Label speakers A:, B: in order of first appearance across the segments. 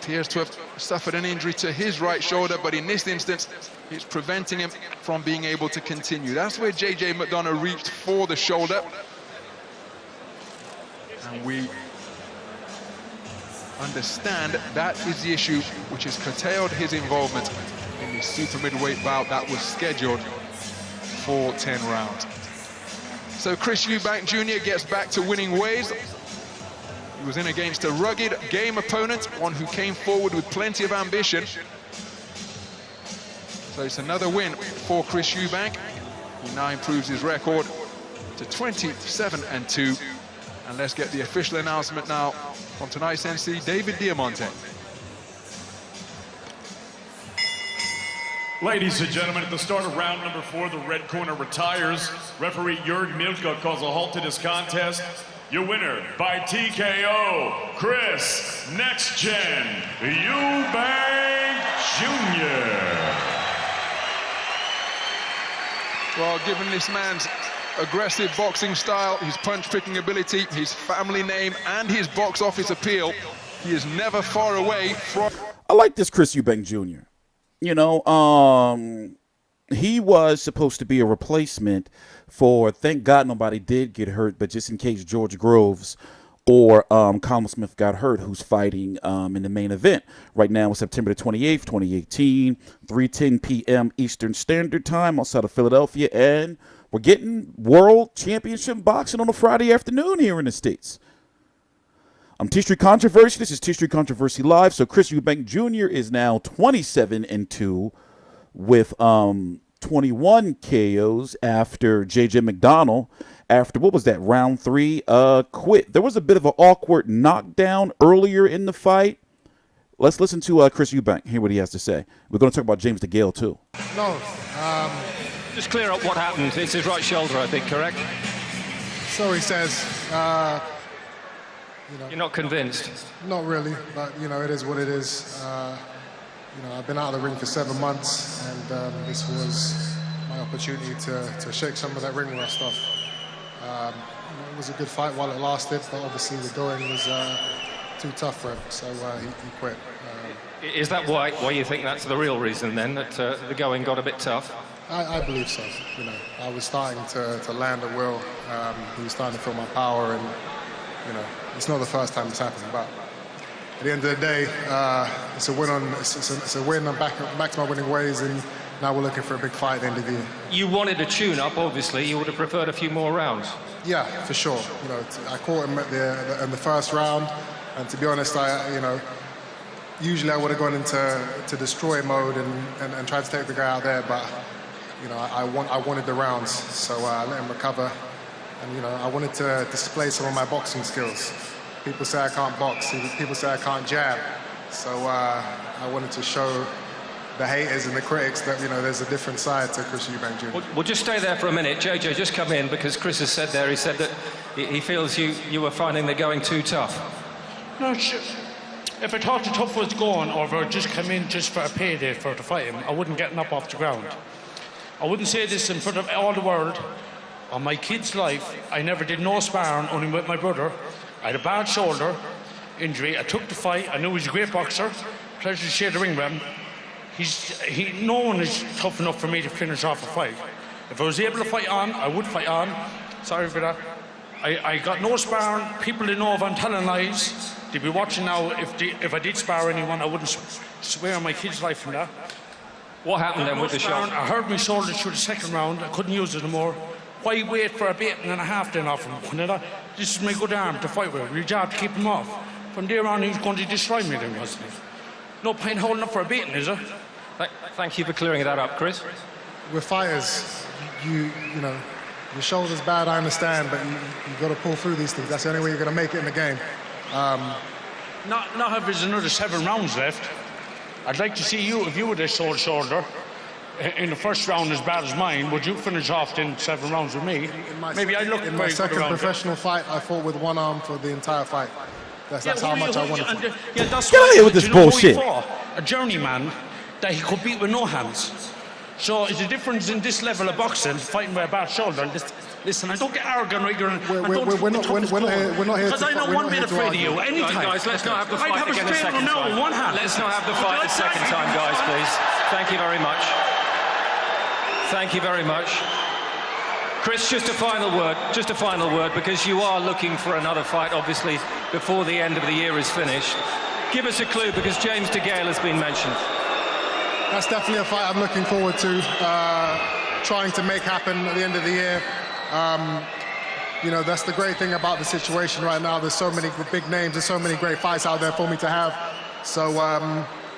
A: appears to have suffered an injury to his right shoulder, but in this instance, it's preventing him from being able to continue. That's where JJ McDONAGH reached for the shoulder. And we understand that is the issue which has curtailed his involvement in the super middleweight bout that was scheduled for 10 rounds. So Chris Eubank Jr. gets back to winning ways. He was in against a rugged game opponent, one who came forward with plenty of ambition. So it's another win for Chris Eubank. He now improves his record to 27-2. And let's get the official announcement now from tonight's MC, David Diamante.
B: Ladies and gentlemen, at the start of round number 4, the red corner retires. Referee Jörg Milka calls a halt to this contest. Your winner by TKO, Chris Next Gen Eubank Jr.
A: Well, given this man's aggressive boxing style, his punch-picking ability, his family name, and his box office appeal, he is never far away from...
C: I like this Chris Eubank Jr. You know, he was supposed to be a replacement for, thank God nobody did get hurt, but just in case George Groves or Callum Smith got hurt, who's fighting in the main event. Right now it's September the 28th, 2018, 3:10 p.m. Eastern Standard Time outside of Philadelphia, and we're getting World Championship Boxing on a Friday afternoon here in the States. I'm TstreeT Controversy. This is TstreeT Controversy Live. So Chris Eubank Jr. is now 27-2 with 21 KOs after JJ McDonagh, after, what was that, round 3, quit. There was a bit of an awkward knockdown earlier in the fight. Let's listen to Chris Eubank, hear what he has to say. We're going to talk about James DeGALE, too.
D: No.
E: Just clear up what happened. It's his right shoulder, I think, correct?
D: So he says. You know,
E: you're not convinced?
D: Not really, but, you know, it is what it is. You know, I've been out of the ring for 7 months, and this was my opportunity to shake some of that ring rust off. You know, it was a good fight while it lasted, but obviously the going was too tough for him, so he quit.
E: Is that why you think that's the real reason, then, that the going got a bit tough?
D: I believe so. You know, I was starting to land at will. He was starting to feel my power, and, you know, it's not the first time it's happened, but at the end of the day, it's a win. It's a win. I'm back to my winning ways, and now we're looking for a big fight at the end of the year.
E: You wanted a tune-up, obviously. You would have preferred a few more rounds.
D: Yeah, for sure. You know, I caught him in the first round, and to be honest, you know, usually I would have gone into destroy mode and tried to take the guy out there, but you know, I wanted the rounds, so I let him recover. And, you know, I wanted to display some of my boxing skills. People say I can't box, people say I can't jab. So I wanted to show the haters and the critics that, you know, there's a different side to Chris Eubank Jr.
E: Well, just stay there for a minute. JJ, just come in, because Chris has said there, he said that he feels you were finding the going too tough.
F: No, if I thought the tough was going, or if I just come in just for a payday to fight him, I wouldn't get up off the ground. I wouldn't say this in front of all the world. On my kid's life, I never did no sparring, only with my brother. I had a bad shoulder injury. I took the fight. I knew he was a great boxer. Pleasure to share the ring with him. No one is tough enough for me to finish off a fight. If I was able to fight on, I would fight on. Sorry for that. I got no sparring. People didn't know if I'm telling lies. They'd be watching now. If I did spar anyone, I wouldn't swear on my kid's life from that.
E: What happened then with the shoulder?
F: I hurt my shoulder through the second round. I couldn't use it anymore. Why wait for a beating and a half then off him? This is my good arm to fight with. Your job to keep him off. From there on, he was going to destroy me then, wasn't he? No point holding up for a beating, is it?
E: Thank you for clearing that up, Chris.
D: We're fighters. You know, your shoulder's bad, I understand, but you've got to pull through these things. That's the only way you're going to make it in the game.
F: Not if there's another 7 rounds left. I'd like to see you, if you were this old shoulder, in the first round as bad as mine, would you finish off in 7 rounds with me? Maybe I look
D: in my second professional fight, I fought with one arm for the entire fight. That's how much I wanted to.
F: Yeah, that's
C: Get out of here with this bullshit.
F: A journeyman that he could beat with no hands. So it's a difference in this level of boxing, fighting with a bad shoulder. And this, listen, I don't get arrogant or ignorant.
D: We're not here
F: because I know one bit afraid of you. Anytime.
E: Guys, let's not have the fight
F: I'd have
E: again
F: a
E: a
F: straight
E: second
F: no
E: time.
F: in one hand.
E: Let's not have the fight a second time, guys, please. Thank you very much. Thank you very much. Chris, just a final word, because you are looking for another fight, obviously, before the end of the year is finished. Give us a clue, because James DeGALE has been mentioned.
D: That's definitely a fight I'm looking forward to, trying to make happen at the end of the year. You know, that's the great thing about the situation right now. There's so many big names, there's so many great fights out there for me to have. So,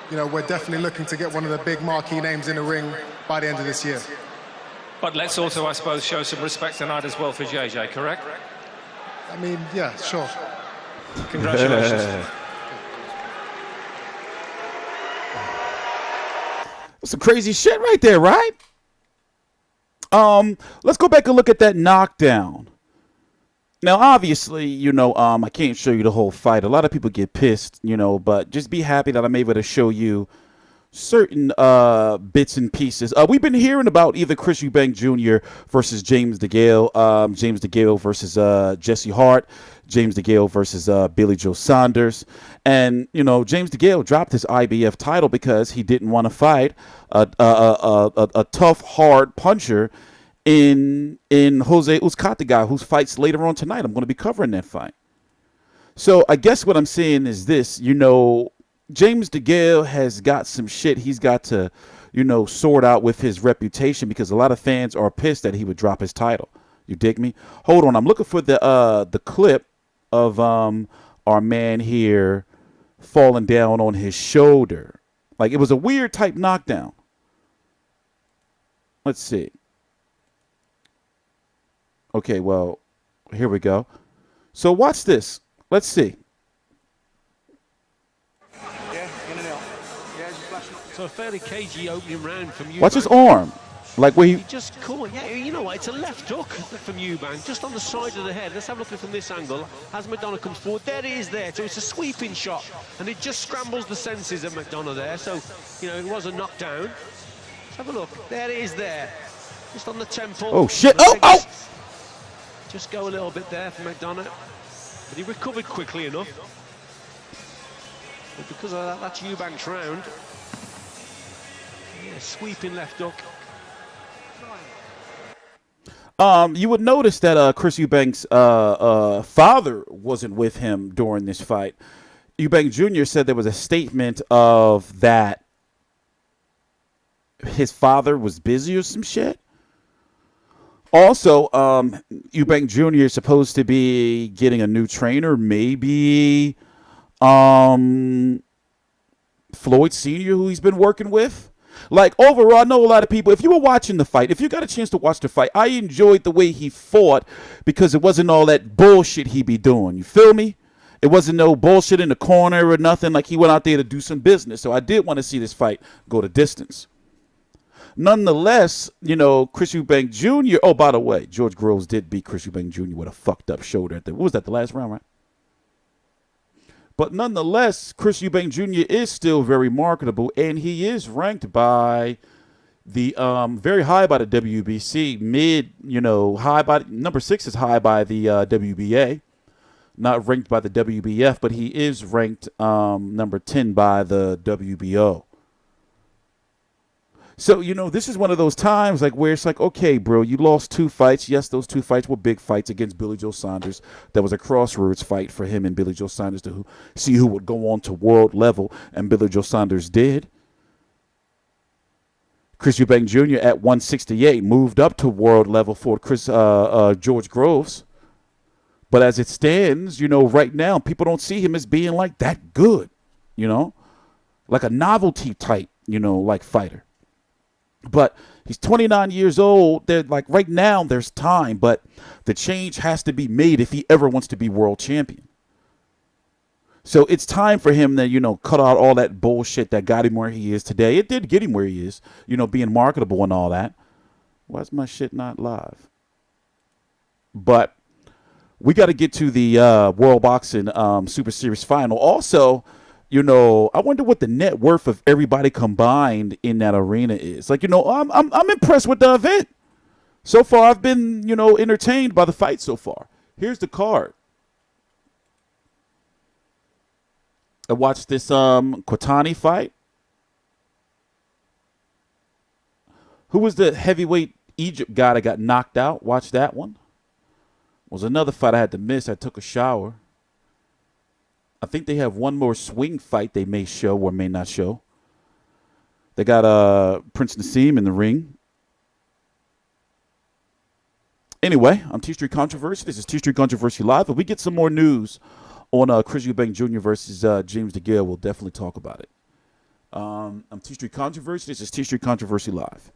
D: you know, we're definitely looking to get one of the big marquee names in the ring by the end of this year.
E: But let's also, I suppose, show some respect tonight as well for JJ, correct?
D: I mean, yeah, sure.
E: Congratulations.
C: That's some crazy shit right there, right? Let's go back and look at that knockdown. Now, obviously, you know, I can't show you the whole fight. A lot of people get pissed, you know, but just be happy that I'm able to show you certain bits and pieces. We've been hearing about either Chris Eubank Jr. versus James DeGALE, James DeGALE versus Jesse Hart, James DeGALE versus Billy Joe Saunders. And, you know, James DeGALE dropped his IBF title because he didn't want to fight a tough, hard puncher in Jose Uzcategui, whose fights later on tonight. I'm going to be covering that fight. So I guess what I'm saying is this, you know, James DeGALE has got some shit he's got to, you know, sort out with his reputation, because a lot of fans are pissed that he would drop his title. You dig me? Hold on, I'm looking for the clip of our man here falling down on his shoulder. Like, it was a weird type knockdown. Let's see. Okay, well, here we go. So watch this. Let's see.
G: So a fairly cagey opening round from Eubank.
C: Watch his arm. Like where
G: He just caught, yeah, you know what, it's a left hook from Eubank, just on the side of the head. Let's have a look at it from this angle. As McDONAGH comes forward, there it is there. So it's a sweeping shot, and it just scrambles the senses of McDONAGH there. So, you know, it was a knockdown. Let's have a look. There it is there. Just on the temple.
C: Oh, shit. Oh!
G: Just go a little bit there for McDONAGH. But he recovered quickly enough. But because of that, that's Eubank's round. Yeah, sweeping left hook.
C: You would notice that Chris Eubank's father wasn't with him during this fight. Eubank Jr. said there was a statement of that his father was busy or some shit. Also, Eubank Jr. is supposed to be getting a new trainer, maybe Floyd Sr., who he's been working with. Like, overall, I know a lot of people, if you were watching the fight, if you got a chance to watch the fight, I enjoyed the way he fought, because it wasn't all that bullshit he be doing. You feel me? It wasn't no bullshit in the corner or nothing. Like, he went out there to do some business. So I did want to see this fight go the distance. Nonetheless, you know, Chris Eubank Jr. Oh, by the way, George Groves did beat Chris Eubank Jr. with a fucked up shoulder. What was that, the last round, right? But nonetheless, Chris Eubank Jr. is still very marketable, and he is ranked by the very high by the WBC, mid, you know, high by number 6 is high by the WBA, not ranked by the WBF, but he is ranked number 10 by the WBO. So, you know, this is one of those times like where it's like, okay, bro, you lost 2 fights. Yes, those 2 fights were big fights against Billy Joe Saunders. That was a crossroads fight for him and Billy Joe Saunders to see who would go on to world level, and Billy Joe Saunders did. Chris Eubank Jr. at 168 moved up to world level for George Groves. But as it stands, you know, right now, people don't see him as being like that good, you know, like a novelty type, you know, like fighter. But he's 29 years old. They're like, right now there's time, but the change has to be made if he ever wants to be world champion. So it's time for him to, you know, cut out all that bullshit that got him where he is today. It did get him where he is, you know, being marketable and all that. Why's my shit not live? But we got to get to the World Boxing Super Series final. Also, You know, I wonder what the net worth of everybody combined in that arena is. Like, you know, I'm impressed with the event. So far, I've been, you know, entertained by the fight so far. Here's the card. I watched this Quatani fight. Who was the heavyweight Egypt guy that got knocked out? Watch that one. Was another fight I had to miss. I took a shower. I think they have one more swing fight they may show or may not show. They got Prince Nassim in the ring. Anyway, I'm TstreeT Controversy. This is TstreeT Controversy Live. If we get some more news on Chris Eubank Jr. versus James DeGALE, we'll definitely talk about it. I'm TstreeT Controversy. This is TstreeT Controversy Live.